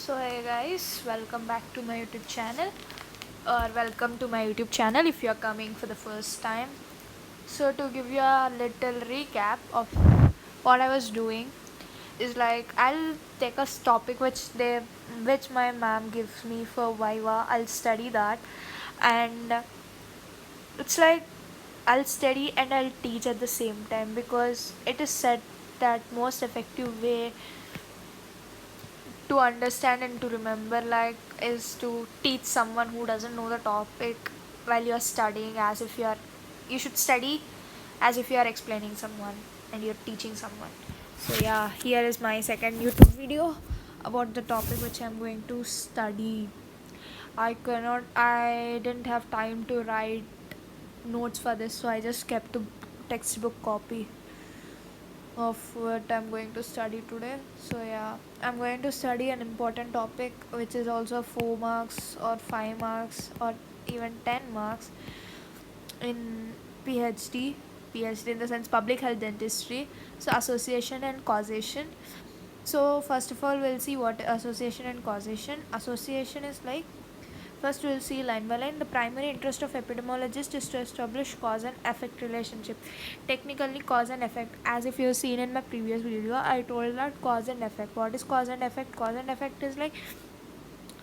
So hey guys, welcome back to my YouTube channel, or welcome to my YouTube channel if you are coming for the first time. So to give you a little recap of what I was doing is like I'll take a topic which my ma'am gives me for Viva. I'll study that, and it's like I'll study and I'll teach at the same time, because it is said that most effective way to understand and to remember is to teach someone who doesn't know the topic while you're studying, as if you should study as if you are explaining someone and you're teaching someone. So yeah, here is my second YouTube video about the topic which I'm going to study. I didn't have time to write notes for this, so I just kept a textbook copy of what I'm going to study today. So yeah, I'm going to study an important topic which is also 4 marks or 5 marks or even 10 marks in PhD. PhD in the sense public health dentistry. So association and causation. So first of all, we'll see what association and causation. Association is like, first, we'll see line by line. The primary interest of epidemiologist is to establish cause and effect relationship. Technically, cause and effect, as if you've seen in my previous video, I told that cause and effect. What is cause and effect? Cause and effect is like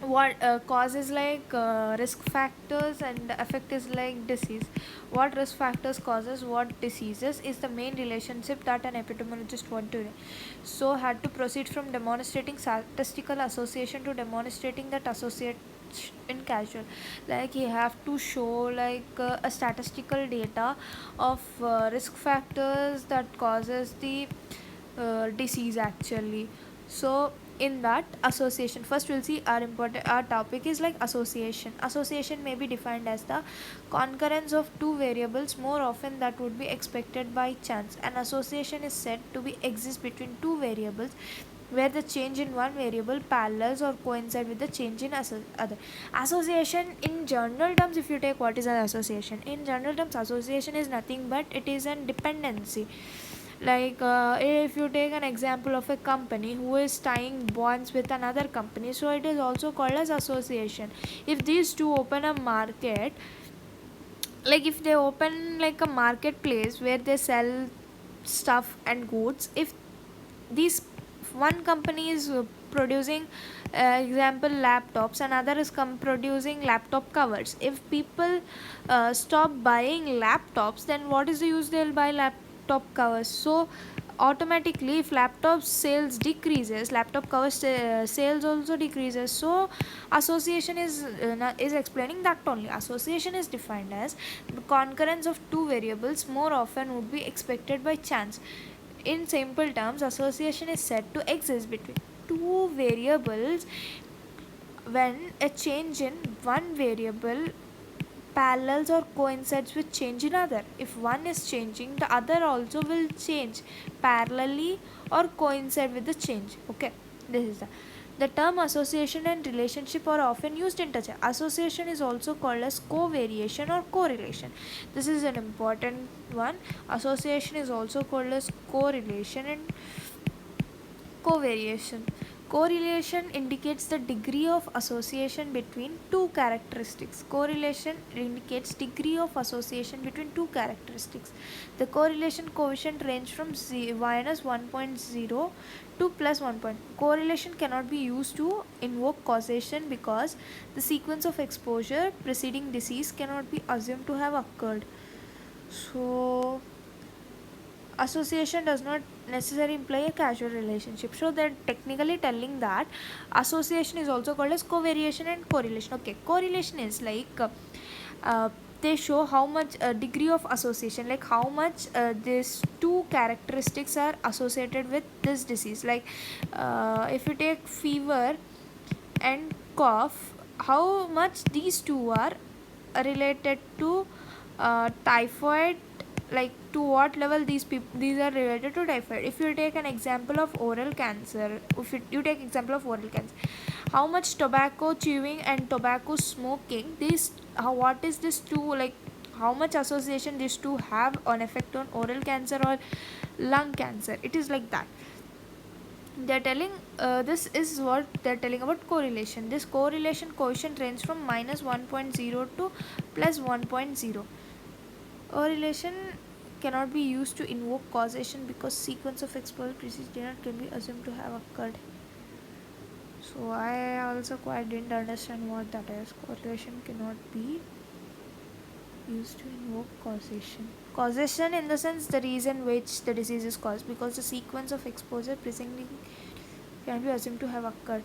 what cause is like risk factors, and effect is like disease. What risk factors causes what diseases is the main relationship that an epidemiologist want to. So had to proceed from demonstrating statistical association to demonstrating that associate in casual, like you have to show a statistical data of risk factors that causes the disease actually. So in that association, first we'll see our topic is like association. Association may be defined as the concurrence of two variables more often that would be expected by chance. An association is said to be exist between two variables where the change in one variable parallels or coincide with the change in other. Association in general terms, if you take what is an association in general terms, association is nothing but it is a dependency. If you take an example of a company who is tying bonds with another company, so it is also called as association. If these two open a market, like if they open like a marketplace where they sell stuff and goods, if these one company is producing example laptops, another is producing laptop covers. If people stop buying laptops, then what is the use? They'll buy laptop covers. So automatically, if laptop sales decreases, laptop covers sales also decreases. So association is explaining that only. Association is defined as the concurrence of two variables more often would be expected by chance. In simple terms, association is said to exist between two variables when a change in one variable parallels or coincides with change in other. If one is changing, the other also will change parallelly or coincide with the change. Okay, this is the term association and relationship are often used interchangeably. Association is also called as covariation or correlation. This is an important one. Association is also called as correlation and covariation. Correlation indicates the degree of association between two characteristics. Correlation indicates degree of association between two characteristics. The correlation coefficient range from minus 1.0 to plus 1. Correlation cannot be used to invoke causation because the sequence of exposure preceding disease cannot be assumed to have occurred. So association does not necessarily imply a causal relationship. So they're technically telling that association is also called as covariation and correlation. Okay, correlation is like they show how much degree of association, like how much these two characteristics are associated with this disease. Like if you take fever and cough, how much these two are related to typhoid, like to what level these are related to typhoid. If you take an example of oral cancer, if you take example of oral cancer, how much tobacco chewing and tobacco smoking, what is this two, like how much association these two have on effect on oral cancer or lung cancer. It is like that. they're telling this is what they're telling about correlation. This correlation coefficient ranges from minus 1.0 to plus 1.0. Correlation cannot be used to invoke causation because sequence of exposure precedent can be assumed to have occurred. So I also quite didn't understand what that is. Correlation cannot be used to invoke causation. Causation in the sense the reason which the disease is caused, because the sequence of exposure preceding can be assumed to have occurred.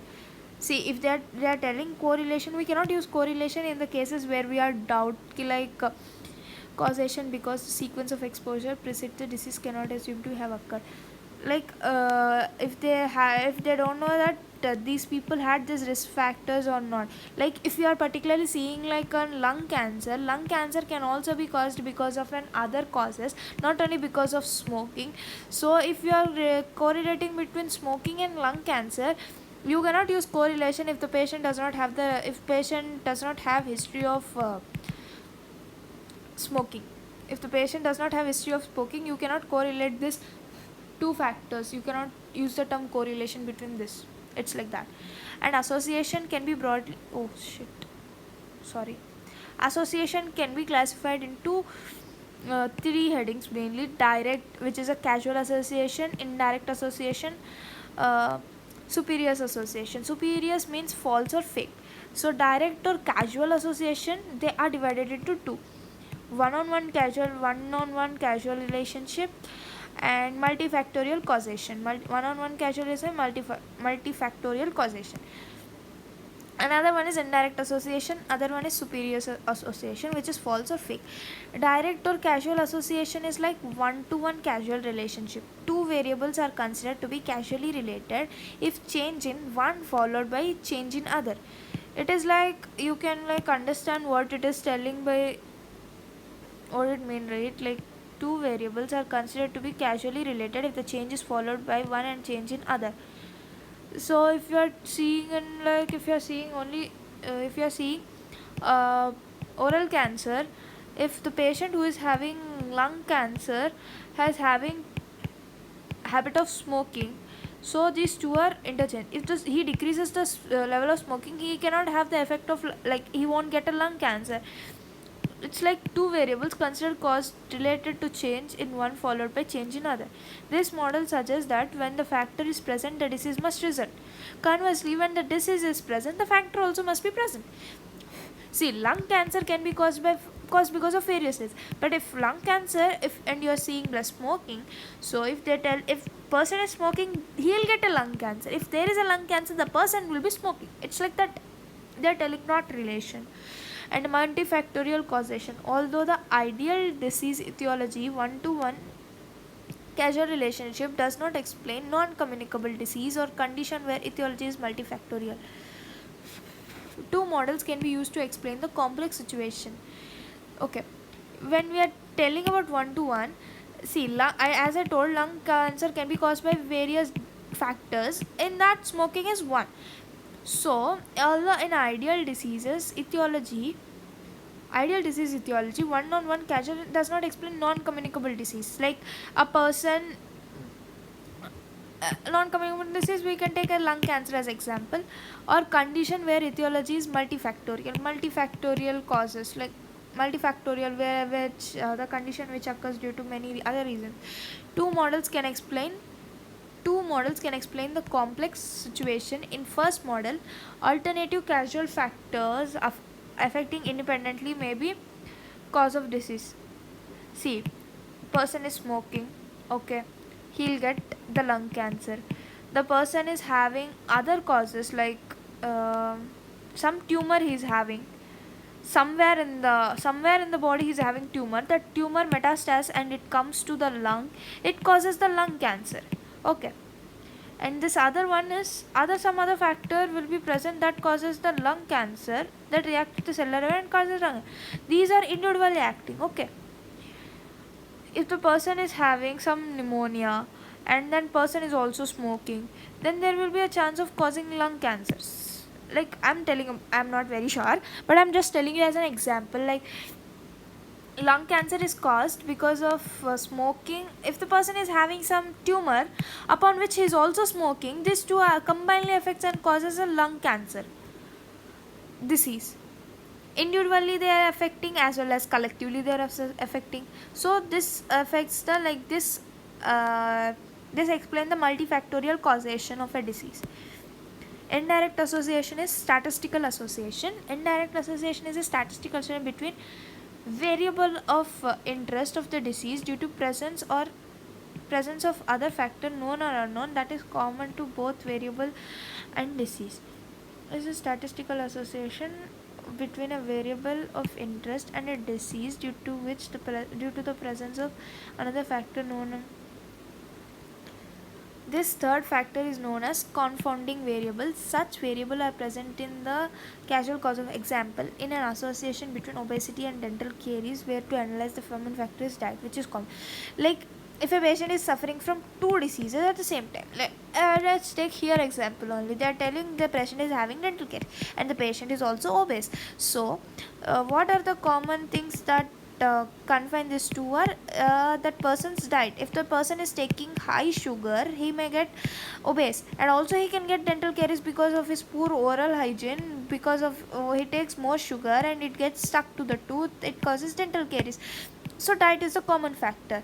See, if they are telling correlation, we cannot use correlation in the cases where we are doubt like causation, because the sequence of exposure precedes the disease cannot assume to have occurred. Like if they don't know that these people had these risk factors or not. Like if you are particularly seeing like on lung cancer can also be caused because of an other causes, not only because of smoking. So if you are correlating between smoking and lung cancer, you cannot use correlation if the patient does not have the if patient does not have history of smoking. If the patient does not have history of smoking, you cannot correlate this two factors. You cannot use the term correlation between this. It's like that. And association can be broadly sorry association can be classified into three headings mainly: direct, which is a casual association; indirect association; uh, superiors association. Superiors means false or fake. So direct or casual association, they are divided into two: one on one casual relationship and multifactorial causation. One-on-one causal is a multifactorial causation. Another one is indirect association, other one is superior association, which is false or fake. Direct or casual association is like one-to-one casual relationship. Two variables are considered to be causally related if change in one followed by change in other. It is like you can like understand what it is telling by what it mean, right? Like two variables are considered to be causally related if the change is followed by one and change in other. So if you are seeing in like if you are seeing only if you are seeing uh, oral cancer, if the patient who is having lung cancer has having habit of smoking, so these two are interchanged. If he decreases the level of smoking, he cannot have the effect of like he won't get a lung cancer. It's like two variables considered cause related to change in one followed by change in other. This model suggests that when the factor is present, the disease must result. Conversely, when the disease is present, the factor also must be present. See, lung cancer can be caused because of various reasons. But if lung cancer, if and you are seeing the smoking, so if they tell if person is smoking, he'll get a lung cancer. If there is a lung cancer, the person will be smoking. It's like that. They are telling not relation. And multifactorial causation. Although the ideal disease etiology one-to-one causal relationship does not explain non-communicable disease or condition where etiology is multifactorial. Two models can be used to explain the complex situation. Okay, when we are telling about one-to-one, see, as I told, lung cancer can be caused by various factors. In that, smoking is one. So, although in ideal disease etiology, one-on-one causal does not explain non-communicable disease. Like a person, non-communicable disease, we can take a lung cancer as example, or condition where etiology is multifactorial causes, like multifactorial, where which the condition which occurs due to many other reasons. Two models can explain Two models can explain the complex situation. In first model, alternative causal factors affecting independently may be cause of disease. See, person is smoking, okay, he'll get the lung cancer. The person is having other causes like some tumor he's having. Somewhere in the body he's having tumor. That tumor metastasis and it comes to the lung. It causes the lung cancer. Okay, and this other one is some other factor will be present that causes the lung cancer, that react to the cellular level and causes lung. These are individually acting. Okay, if the person is having some pneumonia and then person is also smoking, then there will be a chance of causing lung cancers. Like I'm not very sure, but I'm just telling you as an example. Like lung cancer is caused because of smoking. If the person is having some tumor upon which he is also smoking, these two are combinedly affects and causes a lung cancer disease. Individually they are affecting as well as collectively they are affecting. So this affects the like this explain the multifactorial causation of a disease. Indirect association is statistical association. Indirect association is a statistical association between variable of interest of the disease due to presence of other factor known or unknown that is common to both variable and disease. Is a statistical association between a variable of interest and a disease due to the presence of another factor known. This third factor is known as confounding variables. Such variables are present in the causal cause of example in an association between obesity and dental caries where to analyze the common factor is diet, which is common. Like if a patient is suffering from two diseases at the same time, let's take here example only. They are telling the patient is having dental caries and the patient is also obese. So what are the common things that confine this to are that person's diet. If the person is taking high sugar, he may get obese, and also he can get dental caries because of his poor oral hygiene, because of he takes more sugar and it gets stuck to the tooth, it causes dental caries. So diet is a common factor.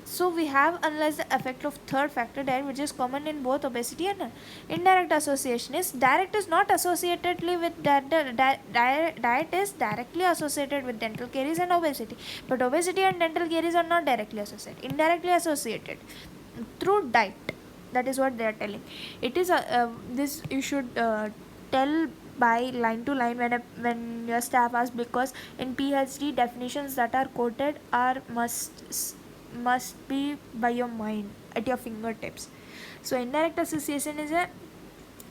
So we have analyzed the effect of third factor diet, which is common in both obesity and indirect association. Is direct is not associated with diet is directly associated with dental caries and obesity, but obesity and dental caries are not directly associated, indirectly associated through diet. That is what they are telling. It is this you should tell by line to line when your staff asks, because in PhD definitions that are quoted are must be by your mind at your fingertips. So indirect association is a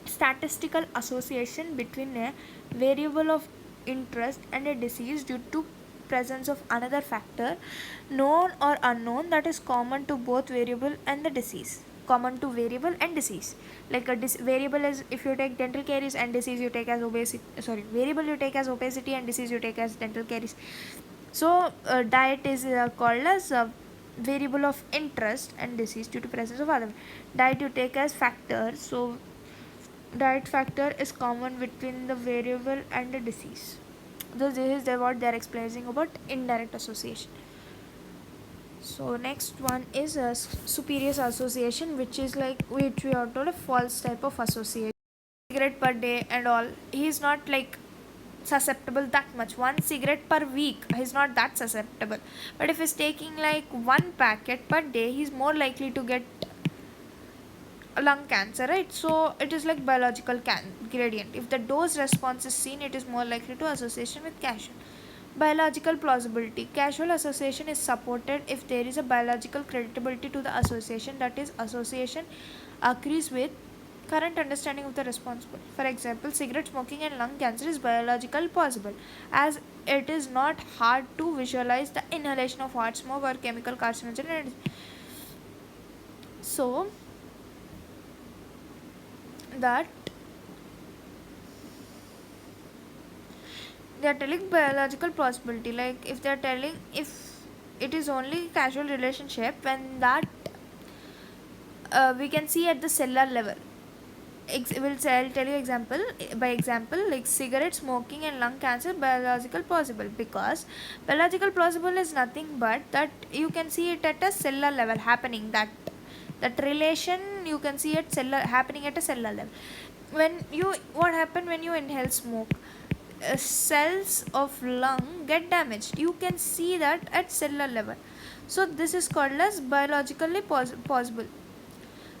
statistical association between a variable of interest and a disease due to presence of another factor known or unknown that is common to both variable and the disease. Common to variable and disease. Like a variable is, if you take dental caries, and disease you take as obesity, sorry, variable you take as obesity and disease you take as dental caries. So diet is called as variable of interest and disease due to presence of other. Diet you take as factor. So diet factor is common between the variable and the disease. So this is what they are explaining about indirect association. So next one is a superior association, which is like, which we are told a false type of association. Cigarette per day and all, he is not like susceptible that much. One cigarette per week, he's not that susceptible, but if he's taking like one packet per day, he's more likely to get lung cancer, right? So it is like biological gradient. If the dose response is seen, it is more likely to association with causation. Biological plausibility. Causal association is supported if there is a biological credibility to the association, that is association agrees with current understanding of the responsible. For example, cigarette smoking and lung cancer is biological possible, as it is not hard to visualize the inhalation of hot smoke or chemical carcinogen. So that they are telling biological possibility, like if they are telling if it is only casual relationship, when that we can see at the cellular level. I'll tell you example by example, like cigarette smoking and lung cancer biological possible, because biological plausible is nothing but that you can see it at a cellular level happening, that relation you can see it happening at a cellular level. What happened when you inhale smoke, cells of lung get damaged, you can see that at cellular level. So this is called as biologically possible,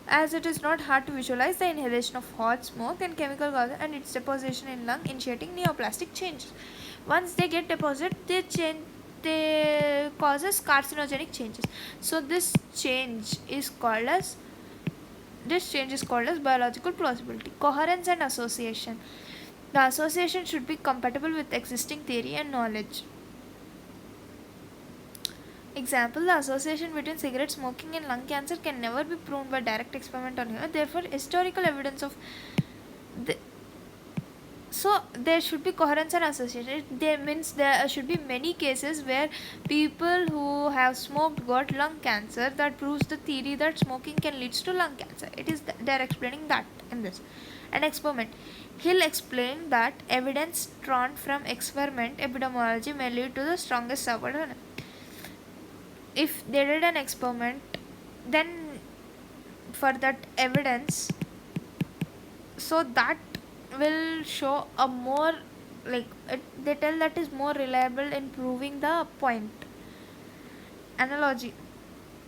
as it is not hard to visualize the inhalation of hot smoke and chemical gases and its deposition in lung, initiating neoplastic changes. Once they get deposited, they causes carcinogenic changes. So this change is called as biological plausibility. Coherence and association. The association should be compatible with existing theory and knowledge. Example, the association between cigarette smoking and lung cancer can never be proven by direct experiment on human. Therefore, historical evidence of the So there should be coherence and association. There means there should be many cases where people who have smoked got lung cancer. That proves the theory that smoking can lead to lung cancer. It is they're explaining that in this. An experiment. He'll explain that evidence drawn from experiment epidemiology may lead to the strongest support. If they did an experiment, then for that evidence, so that will show a more, like they tell that is more reliable in proving the point. Analogy.